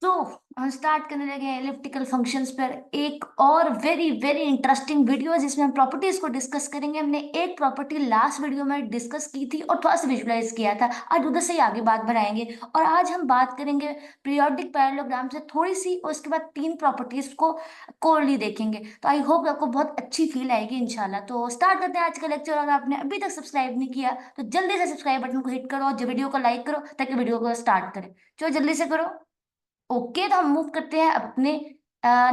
तो हम स्टार्ट करने लगे हैं एलिप्टिकल फंक्शंस पर एक और वेरी वेरी इंटरेस्टिंग वीडियो है जिसमें हम प्रॉपर्टीज को डिस्कस करेंगे। हमने एक प्रॉपर्टी लास्ट वीडियो में डिस्कस की थी और थोड़ा सा विजुलाइज किया था। आज उधर से ही आगे बात बढ़ाएंगे और आज हम बात करेंगे पीरियोडिक पैरेललोग्राम से थोड़ी सी, और उसके बाद तीन प्रॉपर्टीज को कोरली देखेंगे। तो आई होप आपको बहुत अच्छी फील आएगी इंशाल्लाह। तो स्टार्ट करते हैं आज का लेक्चर। अगर आपने अभी तक सब्सक्राइब नहीं किया तो जल्दी से सब्सक्राइब बटन को हिट करो और वीडियो को लाइक करो ताकि वीडियो को स्टार्ट करें। चलो जल्दी से करो। ओके, तो हम मूव करते हैं अपने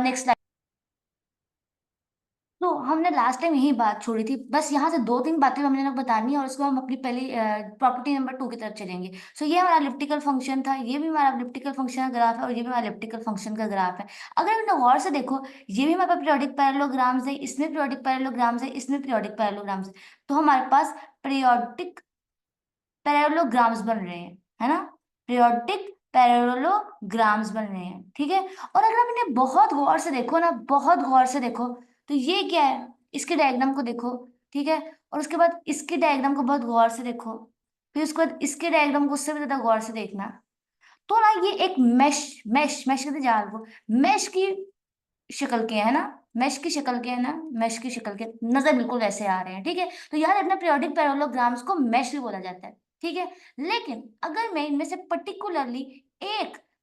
नेक्स्ट स्लाइड। तो हमने लास्ट टाइम यही बात छोड़ी थी, बस यहाँ से दो तीन बातें हमने लोग बतानी है और उसको हम अपनी पहली प्रॉपर्टी नंबर 2 की तरफ चलेंगे। सो ये हमारा एलिप्टिकल फंक्शन था, ये भी हमारा एलिप्टिकल फंक्शन का ग्राफ है और ये भी हमारा एलिप्टिकल फंक्शन का ग्राफ है। अगर हमने गौर से देखो, ये भी हमारे पास पीरियोडिक पैरेललोग्राम्स है, इसमें पीरियोडिक पैरेललोग्राम्स है, इसमें पीरियोडिक पैरेललोग्राम्स है। तो हमारे पास पीरियोडिक पैरेललोग्राम्स बन रहे हैं, है ना। पीरियोडिक पैरेललोग्राम्स बन रहे हैं, ठीक है। और अगर आप इन्हें बहुत गौर से देखो ना, बहुत गौर से देखो, तो ये क्या है, इसके डायग्राम को देखो, ठीक है। और उसके बाद इसके डायग्राम को बहुत गौर से देखो, फिर उसके बाद इसके डायग्राम को उससे भी ज्यादा गौर से देखना। तो ना ये एक मैश मैश मैश कहते जाल को, मैश की शक्ल के है ना, मैश की शक्ल के है ना, मैश की शक्ल के नजर बिल्कुल ऐसे आ रहे हैं, ठीक है। तो याद रखना पीरियोडिक पैरेललोग्राम्स को मैश भी बोला जाता है, ठीक है। लेकिन अगर मैं इनमें से एक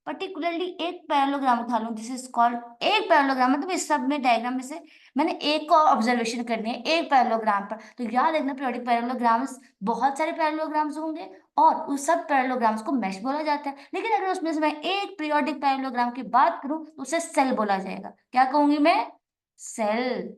पर्टिकुलरली एक पैरेललोग्राम उठा लूं, दिस इज कॉल्ड एक पैरेललोग्राम, मतलब इस सब में डायग्राम में से मैंने एक को ऑब्जर्वेशन करनी है एक पैरेललोग्राम पर। तो याद रखना पीरियोडिक पैरेललोग्राम्स बहुत सारे पैरेललोग्राम्स होंगे और उस सब पैरेललोग्राम्स को मैश बोला जाता है। लेकिन अगर उसमें से मैं एक पीरियोडिक पैरेललोग्राम की बात करूं तो उसे सेल बोला जाएगा। क्या कहूंगी मैं? सेल,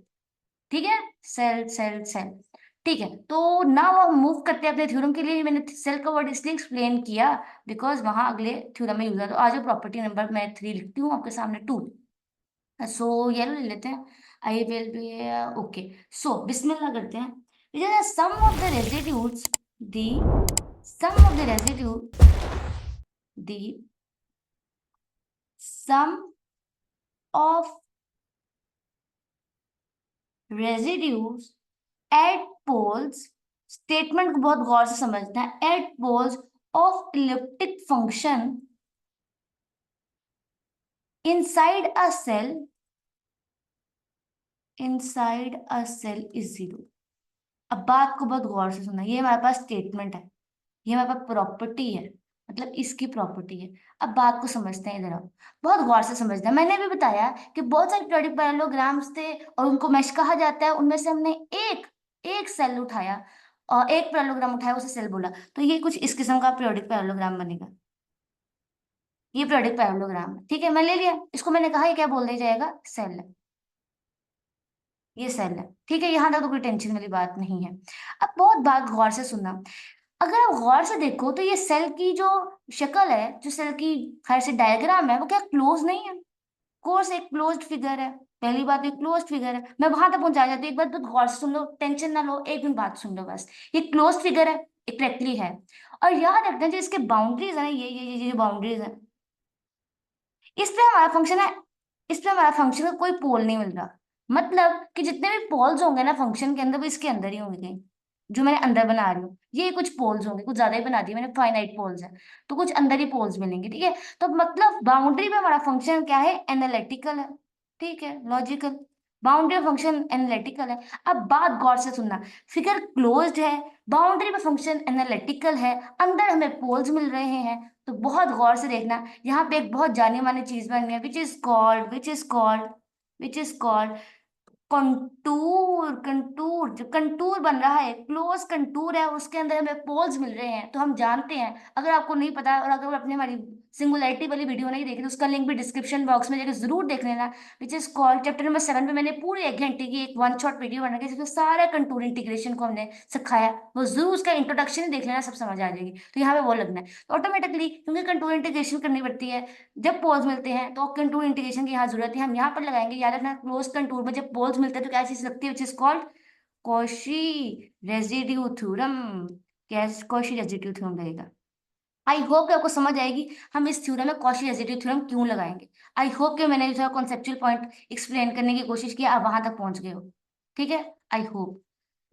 ठीक है। सेल सेल सेल, ठीक है। तो ना वो मूव करते हैं अपने थ्योरम के लिए। मैंने सेल का वर्ड इसलिए एक्सप्लेन किया बिकॉज वहां अगले थ्योरम में यूज है। तो आज प्रॉपर्टी नंबर मैं 3 लिखती हूँ आपके सामने, 2। सो ये ले लेते हैं, I will be okay. So बिस्मिल्लाह करते हैं। Sum of the residues, the sum of the residue the sum of residues at poles, statement को बहुत गौर से समझना है, at poles of elliptic function inside a cell, inside a cell is zero. अब बात को बहुत गौर से सुनना, ये हमारे पास स्टेटमेंट है, ये हमारे पास प्रॉपर्टी है, मतलब इसकी प्रॉपर्टी है। अब बात को समझते हैं, इधर आओ, बहुत गौर से समझना है। मैंने भी बताया कि बहुत सारे पीरियोडिक पैरेललोग्राम्स थे और उनको मैश कहा जाता है। उनमें से हमने एक एक सेल उठाया और एक पैरेललोग्राम उठाया, उसे सेल बोला। तो ये कुछ इस किस्म का पीरियोडिक पैरेललोग्राम बनेगा। ये पीरियोडिक पैरेललोग्राम है, ठीक है। मैं ले लिया इसको, मैंने कहा ये क्या बोल दिया जाएगा, सेल है। ये सेल है, ठीक है। यहां तक तो कोई टेंशन वाली बात नहीं है। अब बहुत बात गौर से सुनना, अगर आप गौर से देखो तो ये सेल की जो शक्ल है, जो सेल की खैर से डायग्राम है, वो क्या क्लोज नहीं है? कोर्स एक क्लोज्ड फिगर है। पहली बात, एक क्लोज्ड फिगर है। मैं वहां तक पहुंचा जाती हूँ, एक बात बहुत गौर से सुन लो, टेंशन ना लो, एक मिनट बात सुन लो बस। ये क्लोज्ड फिगर है, एग्जैक्टली है। और याद रखना जो इसके बाउंड्रीज है ना, ये जो बाउंड्रीज है, इस पे हमारा फंक्शन है, इस पे हमारा फंक्शन का कोई पोल नहीं मिल रहा। मतलब कि जितने भी पोल्स होंगे ना फंक्शन के अंदर, वो इसके अंदर ही होंगे कहीं, जो मैंने अंदर बना रही हूँ। ये कुछ पोल्स होंगे, कुछ ज्यादा ही बना दिए मैंने, फाइनाइट पोल्स है, तो कुछ अंदर ही पोल्स मिलेंगे, ठीक है। तो मतलब बाउंड्री पे हमारा फंक्शन क्या है, एनालिटिकल है, ठीक है, लॉजिकल। बाउंड्री फंक्शन एनालिटिकल है। अब बात गौर से सुनना, फिगर क्लोज्ड है, बाउंड्री पे फंक्शन एनालिटिकल है, अंदर हमें पोल्स मिल रहे हैं। तो बहुत गौर से देखना, यहाँ पे एक बहुत जानी मानी चीज बन गई है, which is called contour. Contour, जो कंटूर बन रहा है, क्लोज कंटूर है, उसके अंदर हमें पोल्स मिल रहे हैं। तो हम जानते हैं, अगर आपको नहीं पता और अगर आपने हमारी सिंगुलैरिटी वाली वीडियो नहीं देखी तो उसका लिंक भी डिस्क्रिप्शन बॉक्स में जाकर जरूर देख लेना। Which is called chapter number 7 पे मैंने पूरे 1 घंटे की एक वन शॉट वीडियो बना के जिसमें सारा कंटूर इंटीग्रेशन को हमने सिखाया। वो जरूर उसका इंट्रोडक्शन ही देख लेना, सब समझ आ जाएगी। तो यहाँ पे वो लगना है, तो ऑटोमेटिकली क्योंकि कंटूर इंटीग्रेशन करनी पड़ती है, जब पोल्स मिलते हैं तो कंटूर इंटीग्रेशन की यहाँ जरूरत है, हम यहाँ पर लगाएंगे। याद रखना, क्लोज कंटूर में जब पोल्स मिलते हैं तो क्या चीज लगती है, which is called Cauchy residue theorem. क्या कॉशी रेजिड्यू थ्योरम लगेगा। आई होप कि आपको समझ आएगी हम इस थ्योरम में कॉशी रेजिड्यू थ्योरम क्यों लगाएंगे। आई होप कि मैंने जो कॉन्सेप्चुअल पॉइंट एक्सप्लेन करने की कोशिश की, आप वहां तक पहुंच गए हो, ठीक है। आई होप,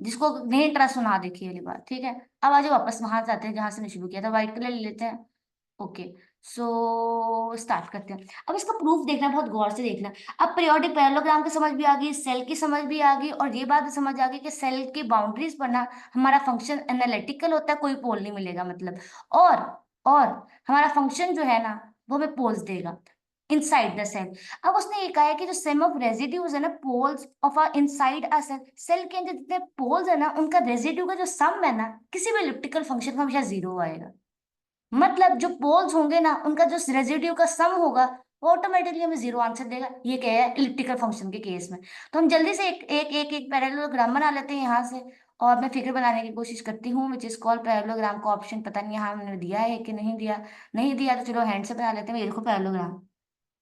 जिसको नहीं ट्रस्ट सुना देखिए वाली बात, ठीक है। अब आज वापस वहां जाते हैं जहां से मैं शुरू किया था, व्हाइट कलर ले लेते हैं। ओके, सो स्टार्ट करते हैं। अब इसका प्रूफ देखना, बहुत गौर से देखना। अब पीरियोडिक पैरेललोग्राम की समझ भी आ गई, सेल की समझ भी आ गई, और ये बात भी समझ आ गई कि सेल की बाउंड्रीज पर ना हमारा फंक्शन एनालिटिकल होता है, कोई पोल नहीं मिलेगा मतलब। और और हमारा फंक्शन जो है ना वो हमें पोल्स देगा इनसाइड द सेल। अब उसने ये कहा है कि जो सम ऑफ रेजिड्यूज है ना poles of a inside a cell, cell के अंदर जितने पोल्स है ना उनका रेजिड्यू का जो सम है ना किसी भी एलिप्टिकल फंक्शन का हमेशा जीरो आएगा। मतलब जो पोल्स होंगे ना उनका जो रेजिड्यू का सम होगा वो ऑटोमेटिकली हमें जीरो आंसर देगा। ये क्या है इलिप्टिकल फंक्शन के केस में। तो हम जल्दी से एक एक एक, एक पैरेललोग्राम बना लेते हैं यहाँ से। और मैं फिगर बनाने की कोशिश करती हूँ विच इज कॉल्ड पैरेललोग्राम का ऑप्शन, पता नहीं यहाँ हमने दिया है कि नहीं दिया। नहीं दिया तो चलो हैंड से बना लेते हैं। ये देखो पैरेललोग्राम।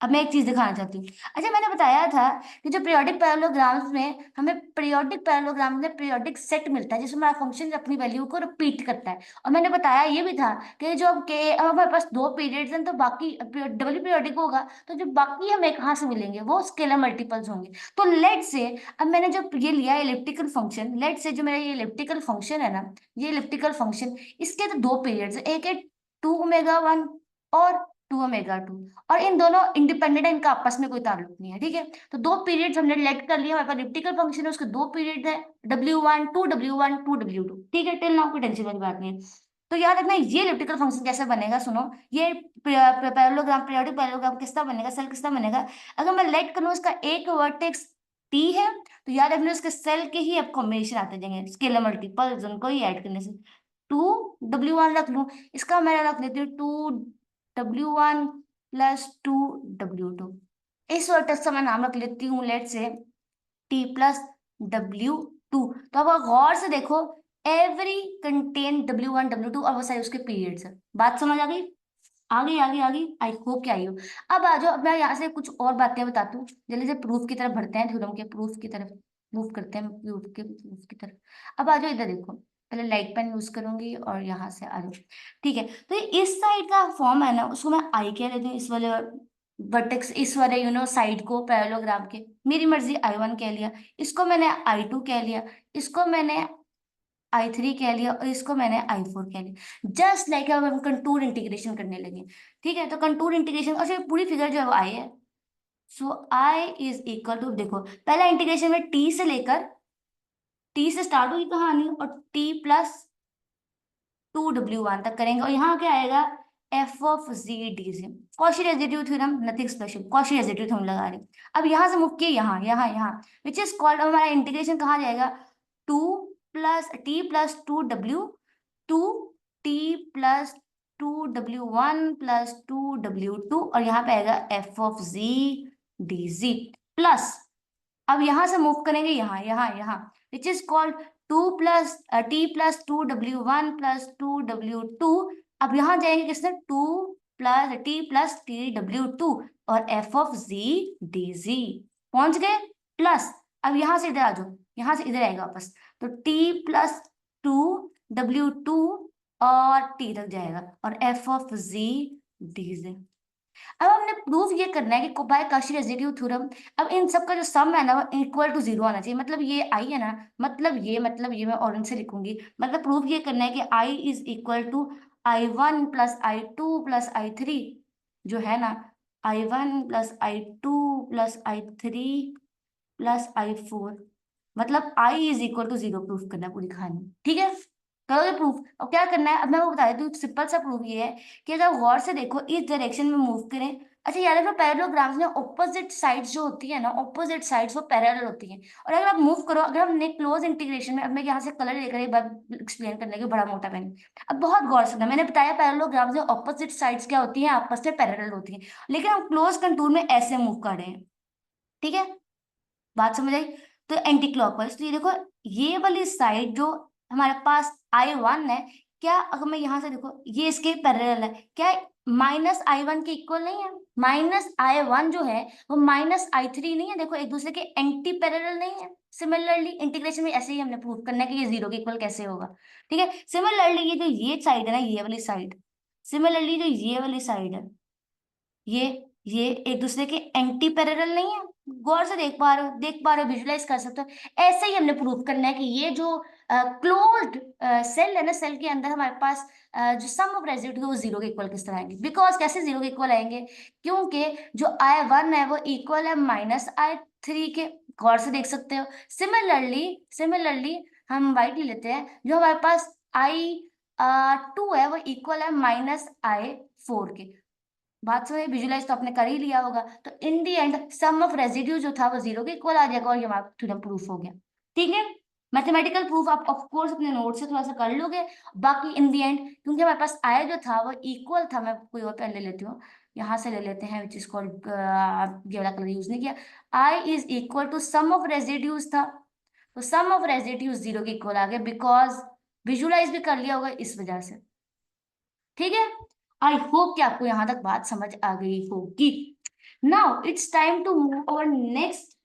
अब मैं एक चीज दिखाना चाहती हूँ। अच्छा, मैंने बताया था कि जो पीरियोडिक पैरेललोग्राम्स में हमें पीरियोडिक पैरेललोग्राम में पीरियोडिक सेट मिलता है जिसमें हमारा फंक्शन अपनी वैल्यू को रिपीट करता है। और मैंने बताया ये भी था कि जो अब हमारे पास दो पीरियड्स हैं तो बाकी डबल पीरियोडिक होगा, तो जो बाकी हमें कहाँ से मिलेंगे वो स्केलर मल्टीपल्स होंगे। तो लेट से अब मैंने जो ये लिया इलिप्टिकल फंक्शन, लेट से जो मेरा ये इलिप्टिकल फंक्शन है ना, ये इलिप्टिकल फंक्शन, इसके तो दो पीरियड्स, एक है 2 ओमेगा 1 और 2 ओमेगा 2। और इन दोनों इंडिपेंडेंट है, इनका आपस में कोई ताल्लुक नहीं है, ठीक है। तो दो पीरियड्स हमने लेट कर लिए, हमारे पास इलिप्टिकल फंक्शन है उसके दो पीरियड है, W1 2 W1 2 W2, ठीक है। टिल नाउ कोई टेंशन वाली बात नहीं है। तो याद रखना ये इलिप्टिकल फंक्शन कैसे बनेगा, सुनो। ये पैरेललोग्राम पीरियोडिक पैरेललोग्राम किस तरह बनेगा, सेल किस तरह बनेगा। अगर मैं लेट करूँ इसका एक वर्टेक्स टी है तो याद रखना उसके सेल के ही अब कॉम्बिनेशन आते जाएंगे, स्केलर मल्टीपल्स उनको ही ऐड करने से। 2 W1 रख लूं, इसका मैं रख लेती हूँ 2 W1 + 2 W2। इस वर्टेक्स का मैं नाम रख लेती हूँ लेट से T + W2। तो अब आप गौर से देखो, एवरी कंटेन W1 W2 और वो सारे उसके पीरियड्स है। बात समझ आ गई? आ गई आ गई आ गई, आई होप कि आई हो। अब आ जाओ, अब मैं यहाँ से कुछ और बातें बताती हूँ। जल्दी से प्रूफ की तरफ बढ़ते हैं, थ्योरम के प्रूफ की तरफ मूव करते हैं, प्रूफ की तरफ। अब आ जाओ इधर देखो, पहले लाइट पेन यूज करूंगी और यहाँ से आ जाओ। ठीक है, तो ये इस साइड का फॉर्म है ना उसको मैं आई कह लेती हूँ, इस वाले वर्टेक्स, इस वाले साइड को पैरेललोग्राम के। मेरी मर्जी I1 कह लिया, इसको मैंने I2 कह लिया, इसको मैंने I3 कह लिया, और इसको मैंने I4 कह लिया। जस्ट लाइक अब हम कंटूर इंटीग्रेशन करने लगे। ठीक है, तो कंटूर इंटीग्रेशन, और ये पूरी फिगर जो है वो आई है। सो आई इज इक्वल टू, देखो पहला इंटीग्रेशन में टी से स्टार्ट हुई कहानी और T + 2 W1 तक करेंगे, और यहाँ क्या आएगा f(z)d(z). Cauchy residue theorem, nothing special, Cauchy residue theorem लगा रहे हैं। अब यहाँ से मुक्के किए यहाँ यहाँ यहाँ, विच इज कॉल्ड, हमारा इंटीग्रेशन कहाँ जाएगा, 2 + T + 2 W, 2T + 2W1 + 2W2, और यहाँ पे आएगा f(z)d(z) प्लस। अब यहां से मूव करेंगे यहाँ यहाँ यहाँ, which is called 2 + T + 2W1 + 2W2। अब यहाँ जाएंगे किसने, 2 + T + T W2 और f(z)d(z). पहुंच गए। प्लस, अब यहाँ से इधर आ जाओ, यहाँ से इधर आएगा वापस, तो T + 2 W2 और T तक जाएगा और f(z)d(z). अब हमने प्रूफ ये करना है कि बाय कॉची रेसिड्यू थ्योरम, अब इन सब का जो सम है ना वो इक्वल टू जीरो आना चाहिए। मतलब ये आई है ना, मतलब ये मैं ऑरेंज से लिखूंगी, मतलब प्रूफ ये करना है कि आई is equal to I1 + I2 + I3, जो है ना I1 + I2 + I3 + I4, मतलब I is equal to zero proof करना है पूरी कहानी। ठीक है, करोगे प्रूफ। और क्या करना है अब मैं वो बता देती हूँ, सिंपल सा प्रूफ ये है कि अगर गौर से देखो इस डायरेक्शन में मूव करें। अच्छा याद रखो पैरेललोग्राम्स में ऑपोजिट साइड्स जो होती है ना, ऑपोजिट साइड्स वो पैरेलल होती हैं। और अगर आप मूव करो, अगर हमने क्लोज इंटीग्रेशन में, अब मैं यहाँ से कलर लेकर एक बार एक्सप्लेन करने के, बड़ा मोटा पेन। अब बहुत गौर से सुनना, मैंने बताया पैरेललोग्राम्स में ऑपोजिट साइड्स क्या होती हैं, आपस में पैरेलल होती हैं, लेकिन हम क्लोज कंटूर में ऐसे मूव कर रहे हैं। ठीक है, बात समझ आई। तो एंटी क्लॉकवाइज, तो ये देखो ये वाली साइड जो हमारे पास I1 है, क्या अगर मैं यहां से देखो ये इसके पैरेलल है, क्या -I1 के इक्वल नहीं है। -I1 जो है वो -I3 नहीं है, देखो एक दूसरे के एंटी पैरेलल नहीं है। सिमिलरली इंटीग्रेशन में ऐसे ही हमने प्रूव करना है कि ये जीरो के इक्वल कैसे होगा। ठीक है, सिमिलरली ये जो ये साइड है ना, ये वाली साइड, सिमिलरली जो ये वाली साइड है, ये ये एक दूसरे के एंटी पैरेलल नहीं है। गौर से देख पा रहे हो, विजुलाइज कर सकते हो। ऐसे ही हमने प्रूव करना है कि ये जो क्लोज्ड सेल है ना, सेल के अंदर हमारे पास जो सम ऑफ रेजिड्यू वो जीरो के इक्वल किस तरह आएंगे? बिकॉज कैसे जीरो के इक्वल आएंगे? क्योंकि जो I1 है वो इक्वल है -I3 के। गौर से देख सकते हो। सिमिलरली हम वाइट ले लेते हैं, जो हमारे पास I2 है वो इक्वल है -I4 के। बात समझ विजुलाइज तो आपने कर ही लिया होगा। तो इन दी एंड सम ऑफ रेजिड्यू जो था वो जीरो के इक्वल आ जाएगा, और ये हमारा थ्योरम प्रूफ हो गया। ठीक है, मैथमेटिकल प्रूफ आप ऑफ कोर्स अपने नोट से थोड़ा सा कर लोगे। बाकी इन दी एंड, क्योंकि हमारे पास आई जो था वो इक्वल था, मैं कोई और पेन ले लेती हूँ, यहाँ से ले लेते हैं, विच इज कॉल्ड, ये वाला कलर यूज नहीं किया। I is equal to sum of residues था, तो सम ऑफ रेजिड्यूज जीरो के इक्वल आ गया, बिकॉज विजुलाइज भी कर लिया होगा इस वजह से। ठीक है, आई होप कि आपको यहां तक बात समझ आ गई होगी। Now it's time to move our next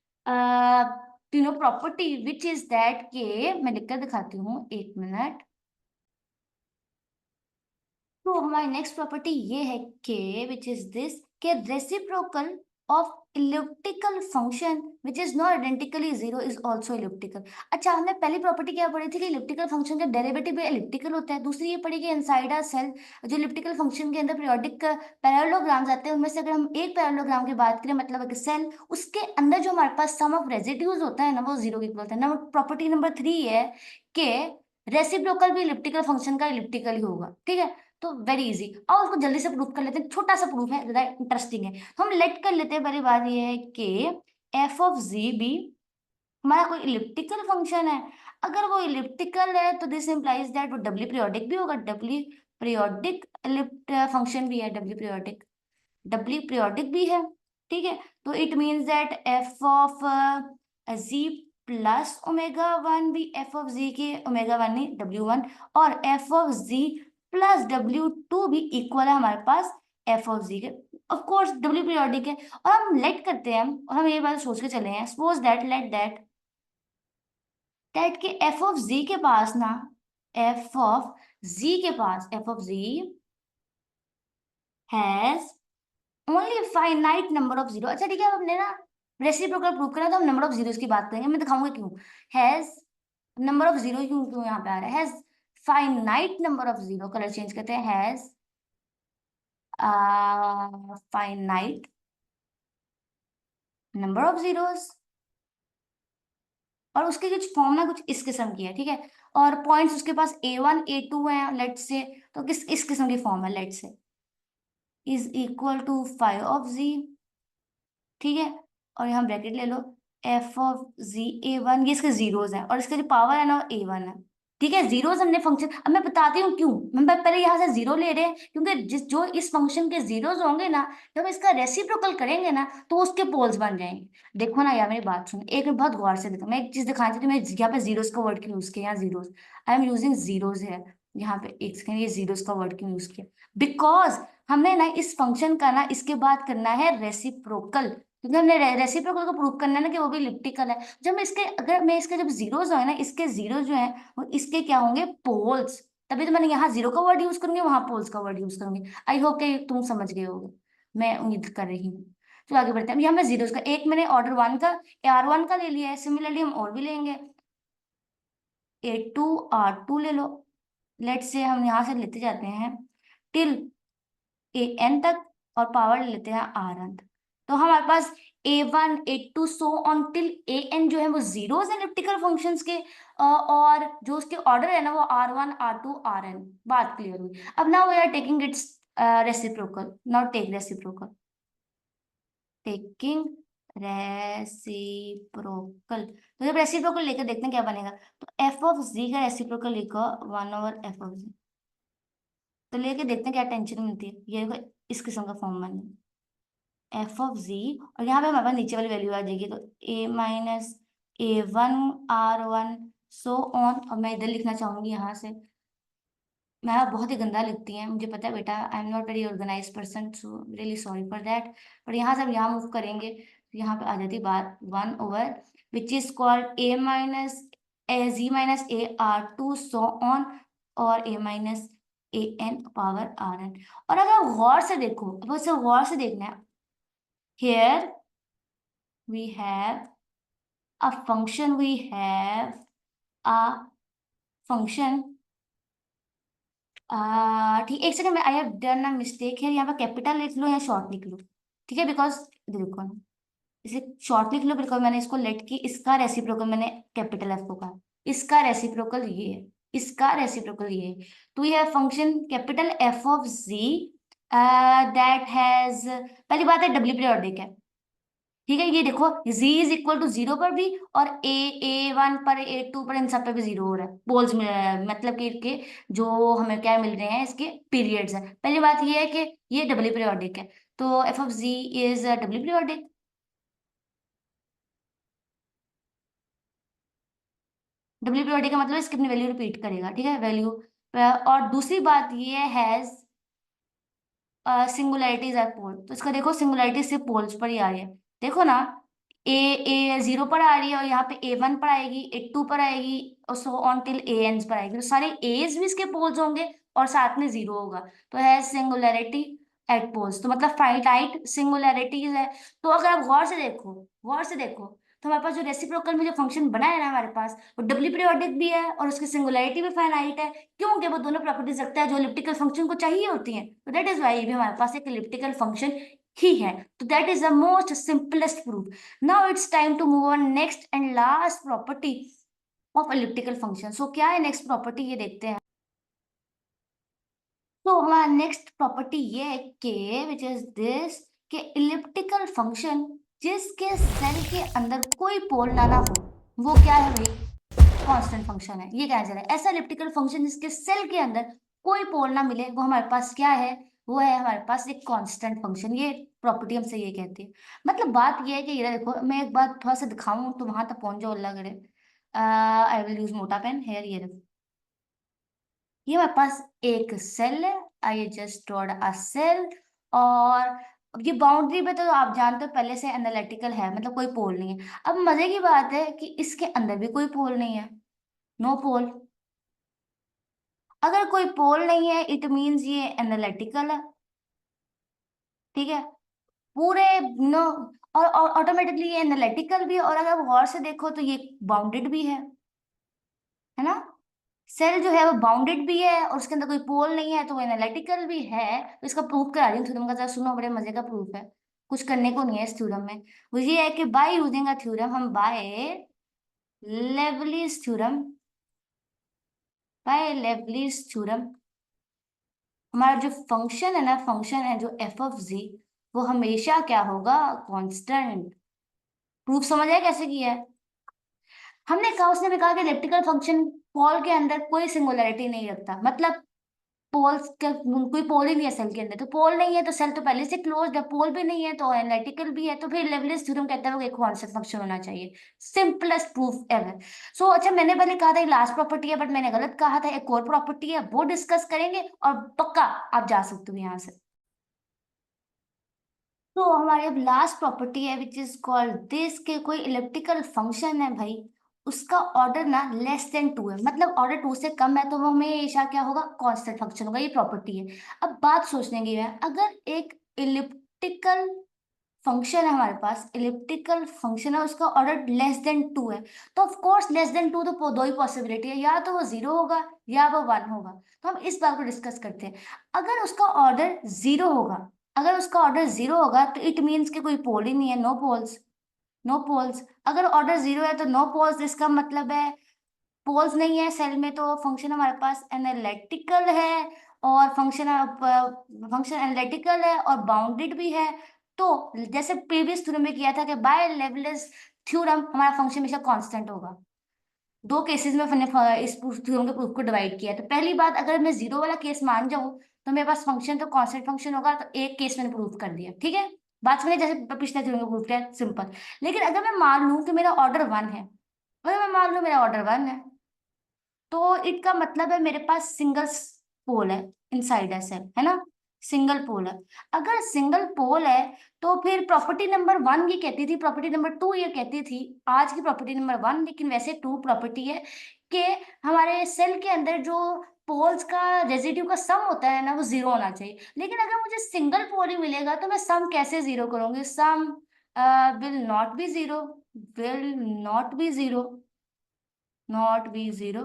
property, which is that के मैं लिखकर दिखाती हूँ, एक मिनट। तो हमारी नेक्स्ट प्रॉपर्टी ये है कि विच इज दिस, के reciprocal of elliptical function which is not identically zero is also elliptical. अच्छा, हमने पहली प्रॉपर्टी क्या पढ़ी थी कि इलिप्टिकल फंक्शन का डेरिवेटिव भी इलिप्टिकल होता है। दूसरी ये पढ़ी कि इनसाइड अ सेल जो इलिप्टिकल फंक्शन के अंदर पीरियोडिक पैरेललोग्राम्स आते हैं, उनमें से अगर हम एक पैरेललोग्राम की बात करें, मतलब है कि सेल, उसके अंदर जो हमारे पास सम ऑफ रेजिड्यूज होता है ना, वो जीरो के इक्वल होता है ना। प्रॉपर्टी नंबर 3 है कि रेसिप्रोकल भी इलिप्टिकल फंक्शन का इलिप्टिकल ही होगा। ठीक है, तो वेरी इजी। और उसको जल्दी से प्रूफ कर लेते हैं, छोटा सा प्रूफ है, ज्यादा इंटरेस्टिंग है। तो हम लेट कर लेते हैं। पहली बात ये है कि एफ ऑफ जी भी हमारा कोई इलिप्टिकल फंक्शन है। अगर वो इलिप्टिकल है तो दिस इंप्लाइज दैट वो डबली पीरियोडिक भी होगा। डबली पीरियोडिक फंक्शन भी है, डबली पीरियोडिक भी है। ठीक है, तो it means that F of G plus omega 1 भी एफ ऑफ जी के ओमेगा 1 नहीं W1, और F of G plus W2 भी इक्वल है हमारे पास एफ ऑफ जी के। ऑफ कोर्स डब्ल्यू पीरियोडिक है। और हम लेट करते हैं, और हम ये बात सोच के चले हैं, सपोज दैट, लेट दैट के एफ ऑफ जी के पास ना, F of G has only finite number of zero. अच्छा ठीक है, अब हमने ना रेसिप्रोकल प्रूव करा, तो हम नंबर ऑफ जीरोस की बात करेंगे। मैं दिखाऊंगा क्यों। हैज नंबर ऑफ जीरो क्यों क्यों यहाँ पे आ रहा है, has finite number of zero. Colour change करते हैं, has finite number of zeros. और उसकी कुछ फॉर्म ना कुछ इस किस्म की है। ठीक है, और पॉइंट्स उसके पास A1 A2 है, लेट से। तो किस इस किस्म की फॉर्म है, लेट से इज इक्वल टू 5 ऑफ जी। ठीक है, और यहाँ ब्रैकेट ले लो, एफ ऑफ जी A1, ये इसके जीरोस हैं, और इसका जो पावर है ना वो A1 है। ठीक है, जीरोस हमने फंक्शन, अब मैं बताती हूँ क्यों। हम पहले यहाँ से जीरो ले रहे हैं, क्योंकि जो इस फंक्शन के जीरोस होंगे ना, जब हम इसका रेसिप्रोकल करेंगे ना, तो उसके पोल्स बन जाएंगे। देखो ना यार, मेरी बात सुनो, एक मिनट बहुत गौर से देखो। मैं एक चीज दिखाती थी, मैं यहाँ पे जीरोस का वर्ड क्यों यूज किया, यहाँ zeros, I am using zeros है यहाँ पे। एक सेकंड, ये जीरोस का वर्ड क्यों यूज किया? बिकॉज हमने ना इस फंक्शन का ना इसके बाद करना है रेसिप्रोकल, क्योंकि हमने रेसिप्रोकल को प्रूव करना है ना कि वो भी इलिप्टिकल है। जब मैं इसके, अगर मैं इसके जब जीरोस है ना, इसके जीरो जो है वो इसके क्या होंगे, पोल्स। तभी तो मैंने यहाँ जीरो का वर्ड यूज करूंगी, वहां पोल्स का वर्ड यूज करूंगी। आई होप कि तुम समझ गए होगे, मैं उम्मीद कर रही हूँ। तो आगे बढ़ते हैं। यहाँ मैं जीरोस का एक मैंने ऑर्डर 1 का R1 का ले लिया है, सिमिलरली हम और भी लेंगे, A2 R2 ले लो। लेट से हम यहाँ से लेते जाते हैं टिल AN तक, और पावर ले लेते हैं Rn तक। तो हमारे पास A1 A2 so on till AN जो है वो जीरोस हैं इलिप्टिकल फंक्शंस के, और जो उसके ऑर्डर है ना वो R1 R2 Rn। बात क्लियर हुई? अब now we are taking its reciprocal. Now take reciprocal, taking reciprocal. तो जब रेसिप्रोकल लेकर देखते हैं क्या बनेगा। तो एफ ऑफ जी का रेसिप्रोकल लिखो 1/f ऑफ जी। तो लेके देखते हैं क्या टेंशन मिलती है। ये देखो, इस किस्म का फॉर्म बने एफ ऑफ जी, और यहाँ पे हमारे पास नीचे वाली वैल्यू आ जाएगी, तो A-A1 R1 सो ऑन। और मैं इधर लिखना चाहूंगी यहाँ से, मैं बहुत ही गंदा लिखती हैं, मुझे पता है बेटा, I am not very organise person, so really sorry for that. पर यहाँ से हम यहाँ मूव करेंगे, तो यहाँ पे आ जाती बात 1/, which is called A-Z-A R2 so on, और A-AN/Rn। और अगर गौर से देखो, अब उसे गौर से देखना है, here we have a function, we have a function, ठीक, एक second, I have done a mistake है, यहाँ पर कैपिटल लिख लो या शॉर्ट लिख लो, ठीक है, बिकॉज देखो ना, इसे शॉर्ट लिख लो बिकॉज मैंने इसको लेट की, इसका रेसिप्रोकल मैंने कैपिटल एफ को कहा, इसका रेसिप्रोकल ये है, इसका रेसिप्रोकल ये है। तो ये function capital F of G that has, पहली बात है डब्ल्यू पीरियोडिक है, ठीक है, ये देखो z is equal to zero पर भी, और A1 पर, A2 पर, इन सब पे भी जीरो हो रहा है, पोल्स मतलब कि इसके जो हमें क्या मिल रहे हैं, इसके पीरियड्स है। पहली बात ये है कि ये डब्ल्यू पीरियोडिक है, तो F of G is W periodic. W periodic का मतलब इसकी अपनी वैल्यू रिपीट करेगा, ठीक है, वैल्यू। और दूसरी बात ये हैज सिंगुलैरिटीज एट पोल, तो इसका देखो सिंगुलैरिटी सिर्फ पोल्स पर ही आ रही है, देखो ना, ए जीरो पर आ रही है, और यहाँ पे A1 पर आएगी, A2 पर आएगी, और सो ऑन टिल AN पर आएगी, तो सारे एज भी इसके पोल्स होंगे और साथ में जीरो होगा, तो है सिंगुलैरिटी एट पोल्स, तो मतलब फाइनाइट सिंगुलैरिटीज है। तो अगर आप गौर से देखो, गौर से देखो, तो हमारे पास जो रेसिप्रोकल में जो फंक्शन बना है ना हमारे पास, वो डब्ल्यू पीरियोडिक भी है और उसकी सिंगुलैरिटी भी फाइनाइट है, क्योंकि वो दोनों प्रॉपर्टीज रखता है जो इलिप्टिकल फंक्शन को चाहिए होती हैं, तो दैट इज वाई ये भी हमारे पास एक इलिप्टिकल फंक्शन ही है। तो that is the most simplest proof. Now it's time to move on next and last property of elliptical function. So क्या है नेक्स्ट प्रॉपर्टी, ये देखते हैं। तो हमारा नेक्स्ट प्रॉपर्टी ये है कि विच इज दिस, कि इलिप्टिकल फंक्शन जिसके सेल के अंदर कोई पोल ना हो, वो क्या है भाई, कांस्टेंट फंक्शन है। ये कहना चाह रहा है ऐसा इलिप्टिकल फंक्शन जिसके सेल के अंदर कोई पोल ना मिले, वो हमारे पास क्या है, वो है हमारे पास एक कांस्टेंट फंक्शन। ये प्रॉपर्टी हमसे ये कहती है। मतलब बात ये है कि ये देखो, मैं एक बात थोड़ा सा दिखाऊं तो वहां तक पहुंच जाओ, अल्लाह करे। आई विल यूज मोटा पेन हेयर, ये देखो, ये हमारे पास एक सेल है, आई जस्ट ड्रॉड अ सेल, और ये बाउंड्री पे तो आप जानते हो पहले से एनालिटिकल है, मतलब कोई पोल नहीं है। अब मजे की बात है कि इसके अंदर भी कोई पोल नहीं है, नो पोल। अगर कोई पोल नहीं है इट मीन्स ये एनालिटिकल है, ठीक है, पूरे नो, और ऑटोमेटिकली ये एनालिटिकल भी है, और अगर आप गौर से देखो तो ये बाउंडेड भी है ना, सेल जो है वो बाउंडेड भी है और उसके अंदर कोई पोल नहीं है, तो वो एनालिटिकल भी है। तो इसका प्रूफ करा रही हूँ थ्योरम का, जरा सुनो, बड़े मजे का प्रूफ है, कुछ करने को नहीं है इस थ्योरम में। वो ये है कि बाय यूजिंग अ थ्योरम, हम लेवलिस थ्योरम बाय लेवलिस थ्योरम हमारा जो फंक्शन है ना, फंक्शन है जो एफ ऑफ जी, वो हमेशा क्या होगा, कांस्टेंट। प्रूफ समझ आया कैसे किया है। हमने कहा, उसने भी कहा कि इलिप्टिकल फंक्शन पोल के अंदर कोई सिंगुलैरिटी नहीं रखता, मतलब पोल्स का कोई पोल ही नहीं है सेल के अंदर, तो पोल नहीं है तो सेल तो पहले से क्लोज्ड है, पोल भी नहीं है तो एनालिटिकल भी है, तो फिर लेवलिस थ्योरम कहता है वो एक कांस्टेंट फंक्शन होना चाहिए। Simplest proof ever. सो अच्छा, मैंने पहले कहा था ये लास्ट प्रॉपर्टी है, बट मैंने गलत कहा था, एक और प्रॉपर्टी है, वो डिस्कस करेंगे, और पक्का आप जा सकते हो यहाँ से। तो हमारी अब लास्ट प्रॉपर्टी है विच इज कॉल्ड दिस, के कोई इलिप्टिकल फंक्शन है भाई, उसका ऑर्डर ना लेस देन टू है, मतलब ऑर्डर टू से कम है, तो वो हमेशा क्या होगा, कांस्टेंट फंक्शन होगा, ये प्रॉपर्टी है। अब बात सोचने की है, अगर एक इलिप्टिकल फंक्शन है हमारे पास, इलिप्टिकल फंक्शन है, उसका ऑर्डर लेस देन टू है, तो of course less than two तो दो ही पॉसिबिलिटी है, या तो वो जीरो होगा या वो वन होगा। तो हम इस बात को डिस्कस करते हैं। अगर उसका ऑर्डर जीरो होगा, अगर उसका ऑर्डर जीरो होगा तो इट मीन्स कि कोई पोल ही नहीं है, नो पोल्स, नो पोल्स। अगर ऑर्डर जीरो है तो नो पोल्स, इसका मतलब है पोल्स नहीं है सेल में, तो फंक्शन हमारे पास एनालिटिकल है, और फंक्शन एनालिटिकल है और बाउंडेड भी है। तो जैसे प्रीवियस थ्योरम में किया था कि बाय लेवलेस थ्योरम हमारा फंक्शन हमेशा कांस्टेंट होगा। दो केसेस में हमने इस थ्योरम के प्रूफ को डिवाइड किया है। तो पहली बात, अगर मैं जीरो वाला केस मान जाऊं तो मेरे पास फंक्शन तो कांस्टेंट फंक्शन होगा, तो एक केस मैंने प्रूफ कर दिया, ठीक है, बात मैंने जैसे पिछले थ्योरम में प्रूफ किया, सिंपल। लेकिन अगर मैं मान लूं कि मेरा ऑर्डर वन है, अगर मैं मान लूं मेरा ऑर्डर वन है, तो इट का मतलब है मेरे पास सिंगल पोल है इनसाइड है सेल, है ना, सिंगल पोल है। अगर सिंगल पोल है तो फिर प्रॉपर्टी नंबर वन ये कहती थी, प्रॉपर्टी नंबर टू ये कहती थी, आज की प्रॉपर्टी नंबर वन, लेकिन वैसे टू प्रॉपर्टी है कि हमारे सेल के अंदर जो पोल्स का रेजिड्यू का सम होता है ना, वो जीरो होना चाहिए। लेकिन अगर मुझे सिंगल पोल ही मिलेगा तो मैं सम कैसे जीरो करूंगी, sum will not be zero, will not be zero, not be zero,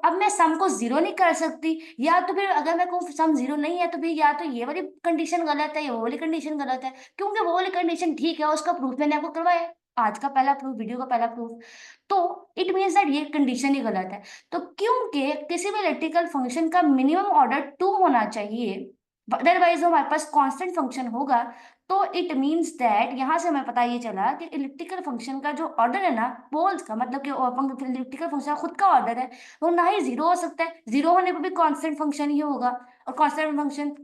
अब मैं सम को जीरो नहीं कर सकती, या तो फिर अगर मैं कहूँ सम जीरो नहीं है तो फिर या तो ये वाली कंडीशन गलत है या वो वाली कंडीशन गलत है, क्योंकि वो वाली कंडीशन ठीक है, उसका प्रूफ मैंने आपको करवाया है। आज का पहला प्रूफ, वीडियो का पहला प्रूफ। तो इट मीन्स दैट ये कंडीशन ही गलत है। तो क्योंकि किसी भी इलेक्ट्रिकल फंक्शन का मिनिमम ऑर्डर टू होना चाहिए, अदरवाइज हमारे पास कांस्टेंट फंक्शन होगा। तो इट मीन्स दैट यहाँ से हमें पता ये चला कि इलेक्ट्रिकल फंक्शन का जो ऑर्डर है ना, पोल्स का मतलब कि इलेक्ट्रिकल फंक्शन खुद का ऑर्डर है, वो ना ही जीरो हो सकता है, जीरो होने पर भी कांस्टेंट फंक्शन ही होगा, और कांस्टेंट फंक्शन।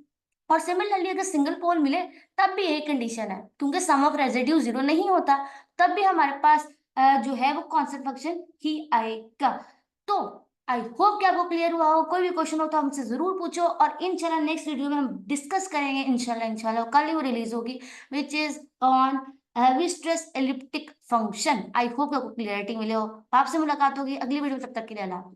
और सिमिलरली अगर सिंगल पोल मिले तब भी यही कंडीशन है, क्योंकि सम ऑफ रेजिड्यू जीरो नहीं होता, तब भी हमारे पास जो है वो कांस्टेंट फंक्शन ही आएगा। तो आई होप कि आपको क्लियर हुआ हो। कोई भी क्वेश्चन हो तो हमसे जरूर पूछो, और इंशाल्लाह नेक्स्ट वीडियो में हम डिस्कस करेंगे, इंशाल्लाह इंशाल्लाह कल ही वो रिलीज होगी, which is on heavy stress elliptic function. I hope आपको क्लियरिटी मिले हो। आपसे मुलाकात होगी अगली वीडियो, तब तक के लिए अल्लाह हाफिज़।